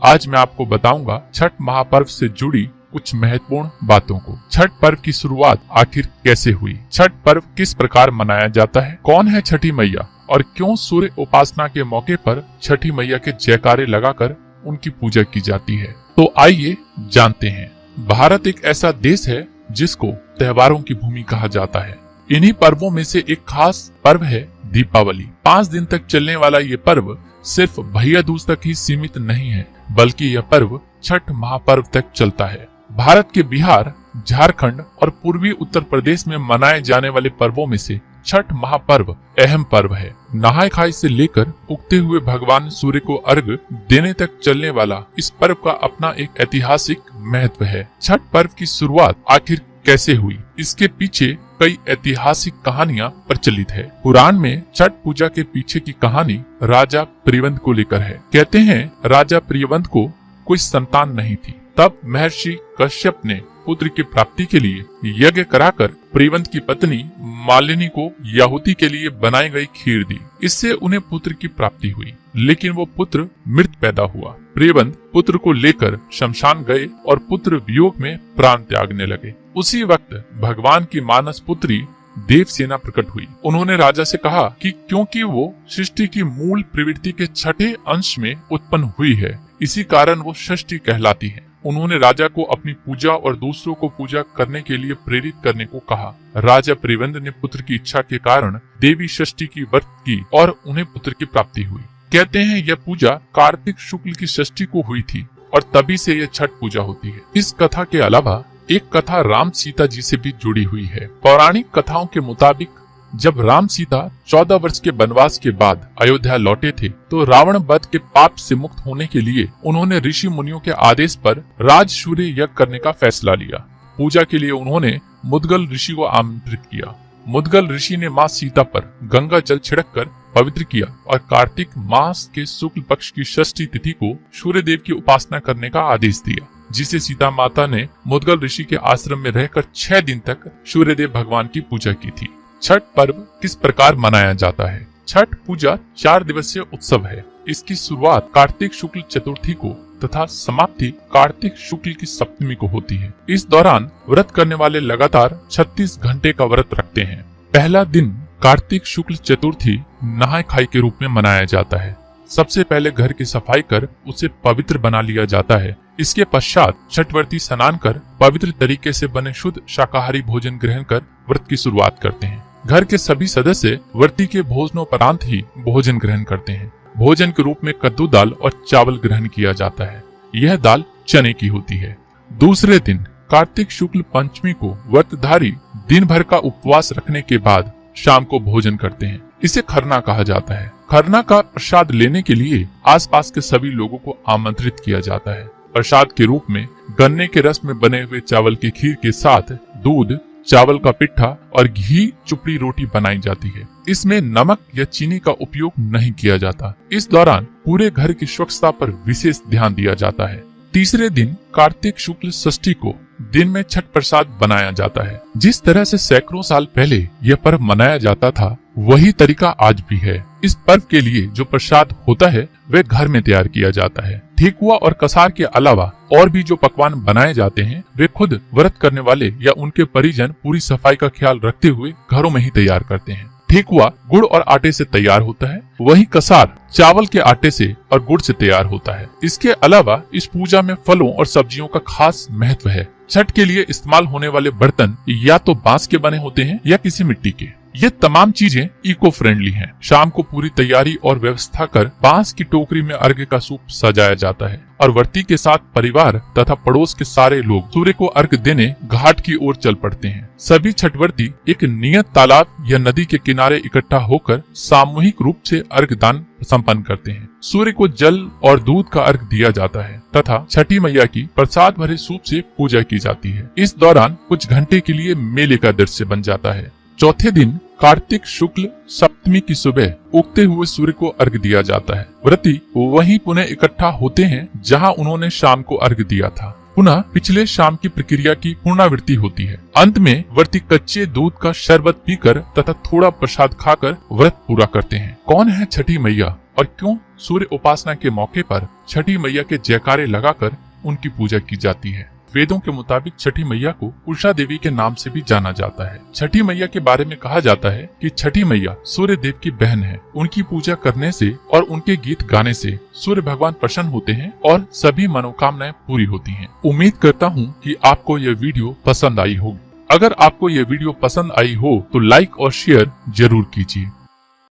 आज मैं आपको बताऊंगा छठ महापर्व से जुड़ी कुछ महत्वपूर्ण बातों को। छठ पर्व की शुरुआत आखिर कैसे हुई, छठ पर्व किस प्रकार मनाया जाता है, कौन है छठी मैया और क्यों सूर्य उपासना के मौके पर छठी मैया के जयकारे लगाकर उनकी पूजा की जाती है। तो आइए जानते हैं। भारत एक ऐसा देश है जिसको त्योहारों की भूमि कहा जाता है। इन्हीं पर्वों में से एक खास पर्व है दीपावली। 5 दिन तक चलने वाला ये पर्व सिर्फ भैया दूज तक ही सीमित नहीं है, बल्कि यह पर्व छठ महापर्व तक चलता है। भारत के बिहार, झारखंड और पूर्वी उत्तर प्रदेश में मनाए जाने वाले पर्वों में से छठ महापर्व अहम पर्व है। नहाय खाई से लेकर उगते हुए भगवान सूर्य को अर्घ देने तक चलने वाला इस पर्व का अपना एक ऐतिहासिक महत्व है। छठ पर्व की शुरुआत आखिर कैसे हुई, इसके पीछे कई ऐतिहासिक कहानियां प्रचलित है। पुराण में छठ पूजा के पीछे की कहानी राजा प्रियव्रत को लेकर है। कहते हैं राजा प्रियव्रत को कोई संतान नहीं थी, तब महर्षि कश्यप ने पुत्र की प्राप्ति के लिए यज्ञ कराकर प्रियव्रत की पत्नी मालिनी को याहुति के लिए बनाई गई खीर दी। इससे उन्हें पुत्र की प्राप्ति हुई, लेकिन वो पुत्र मृत पैदा हुआ। प्रियव्रत पुत्र को लेकर शमशान गए और पुत्र वियोग में प्राण त्यागने लगे। उसी वक्त भगवान की मानस पुत्री देवसेना प्रकट हुई। उन्होंने राजा से कहा कि क्योंकि वो सृष्टि की मूल प्रवृत्ति के छठे अंश में उत्पन्न हुई है, इसी कारण वो षष्ठी कहलाती है। उन्होंने राजा को अपनी पूजा और दूसरों को पूजा करने के लिए प्रेरित करने को कहा। राजा प्रियव्रत ने पुत्र की इच्छा के कारण देवी षष्ठी की व्रत की और उन्हें पुत्र की प्राप्ति हुई। कहते हैं यह पूजा कार्तिक शुक्ल की षष्ठी को हुई थी और तभी से यह छठ पूजा होती है। इस कथा के अलावा एक कथा राम सीता जी से भी जुड़ी हुई है। पौराणिक कथाओं के मुताबिक जब राम सीता 14 वर्ष के वनवास के बाद अयोध्या लौटे थे, तो रावण वध के पाप से मुक्त होने के लिए उन्होंने ऋषि मुनियों के आदेश पर राजसूय यज्ञ करने का फैसला लिया। पूजा के लिए उन्होंने मुद्गल ऋषि को आमंत्रित किया। मुद्गल ऋषि ने माँ सीता पर गंगा जल छिड़क कर पवित्र किया और कार्तिक मास के शुक्ल पक्ष की षष्ठी तिथि को सूर्य देव की उपासना करने का आदेश दिया, जिसे सीता माता ने मुद्गल ऋषि के आश्रम में रहकर 6 दिन तक सूर्य देव भगवान की पूजा की थी। छठ पर्व किस प्रकार मनाया जाता है। छठ पूजा 4 दिवसीय उत्सव है। इसकी शुरुआत कार्तिक शुक्ल चतुर्थी को तथा समाप्ति कार्तिक शुक्ल की सप्तमी को होती है। इस दौरान व्रत करने वाले लगातार 36 घंटे का व्रत रखते हैं। पहला दिन कार्तिक शुक्ल चतुर्थी नहाय खाई के रूप में मनाया जाता है। सबसे पहले घर की सफाई कर उसे पवित्र बना लिया जाता है। इसके पश्चात छठव्रती स्नान कर पवित्र तरीके से बने शुद्ध शाकाहारी भोजन ग्रहण कर व्रत की शुरुआत करते हैं। घर के सभी सदस्य व्रती के भोजनोपरांत ही भोजन ग्रहण करते हैं। भोजन के रूप में कद्दू दाल और चावल ग्रहण किया जाता है। यह दाल चने की होती है। दूसरे दिन कार्तिक शुक्ल पंचमी को व्रतधारी दिन भर का उपवास रखने के बाद शाम को भोजन करते हैं। इसे खरना कहा जाता है। खरना का प्रसाद लेने के लिए आसपास के सभी लोगों को आमंत्रित किया जाता है। प्रसाद के रूप में गन्ने के रस में बने हुए चावल की खीर के साथ दूध, चावल का पिट्ठा और घी चुपड़ी रोटी बनाई जाती है। इसमें नमक या चीनी का उपयोग नहीं किया जाता। इस दौरान पूरे घर की स्वच्छता पर विशेष ध्यान दिया जाता है। तीसरे दिन कार्तिक शुक्ल षष्ठी को दिन में छठ प्रसाद बनाया जाता है। जिस तरह से सैकड़ों साल पहले यह पर्व मनाया जाता था, वही तरीका आज भी है। इस पर्व के लिए जो प्रसाद होता है वह घर में तैयार किया जाता है। ठेकुआ और कसार के अलावा और भी जो पकवान बनाए जाते हैं वे खुद व्रत करने वाले या उनके परिजन पूरी सफाई का ख्याल रखते हुए घरों में ही तैयार करते हैं। ठेकुआ गुड़ और आटे से तैयार होता है, वही कसार चावल के आटे से और गुड़ से तैयार होता है। इसके अलावा इस पूजा में फलों और सब्जियों का खास महत्व है। छठ के लिए इस्तेमाल होने वाले बर्तन या तो बांस के बने होते हैं या किसी मिट्टी के। ये तमाम चीजें इको फ्रेंडली हैं। शाम को पूरी तैयारी और व्यवस्था कर बांस की टोकरी में अर्घ्य का सूप सजाया जाता है और व्रती के साथ परिवार तथा पड़ोस के सारे लोग सूर्य को अर्घ्य देने घाट की ओर चल पड़ते हैं। सभी छठव्रती एक नियत तालाब या नदी के किनारे इकट्ठा होकर सामूहिक रूप से अर्घ्य दान संपन्न करते हैं। सूर्य को जल और दूध का अर्घ्य दिया जाता है तथा छठी मैया की प्रसाद भरे सूप से पूजा की जाती है। इस दौरान कुछ घंटे के लिए मेले का दृश्य बन जाता है। चौथे दिन कार्तिक शुक्ल सप्तमी की सुबह उगते हुए सूर्य को अर्घ्य दिया जाता है। व्रती वहीं पुनः इकट्ठा होते हैं जहां उन्होंने शाम को अर्घ्य दिया था। पुनः पिछले शाम की प्रक्रिया की पुनरावृत्ति होती है। अंत में व्रती कच्चे दूध का शरबत पीकर तथा थोड़ा प्रसाद खाकर व्रत पूरा करते हैं। कौन है छठी मैया और क्यों सूर्य उपासना के मौके पर छठी मैया के जयकारे लगाकर उनकी पूजा की जाती है। वेदों के मुताबिक छठी मैया को उषा देवी के नाम से भी जाना जाता है। छठी मैया के बारे में कहा जाता है कि छठी मैया सूर्य देव की बहन है। उनकी पूजा करने से और उनके गीत गाने से सूर्य भगवान प्रसन्न होते हैं और सभी मनोकामनाएं पूरी होती हैं। उम्मीद करता हूँ कि आपको यह वीडियो पसंद आई होगी। अगर आपको यह वीडियो पसंद आई हो तो लाइक और शेयर जरूर कीजिए।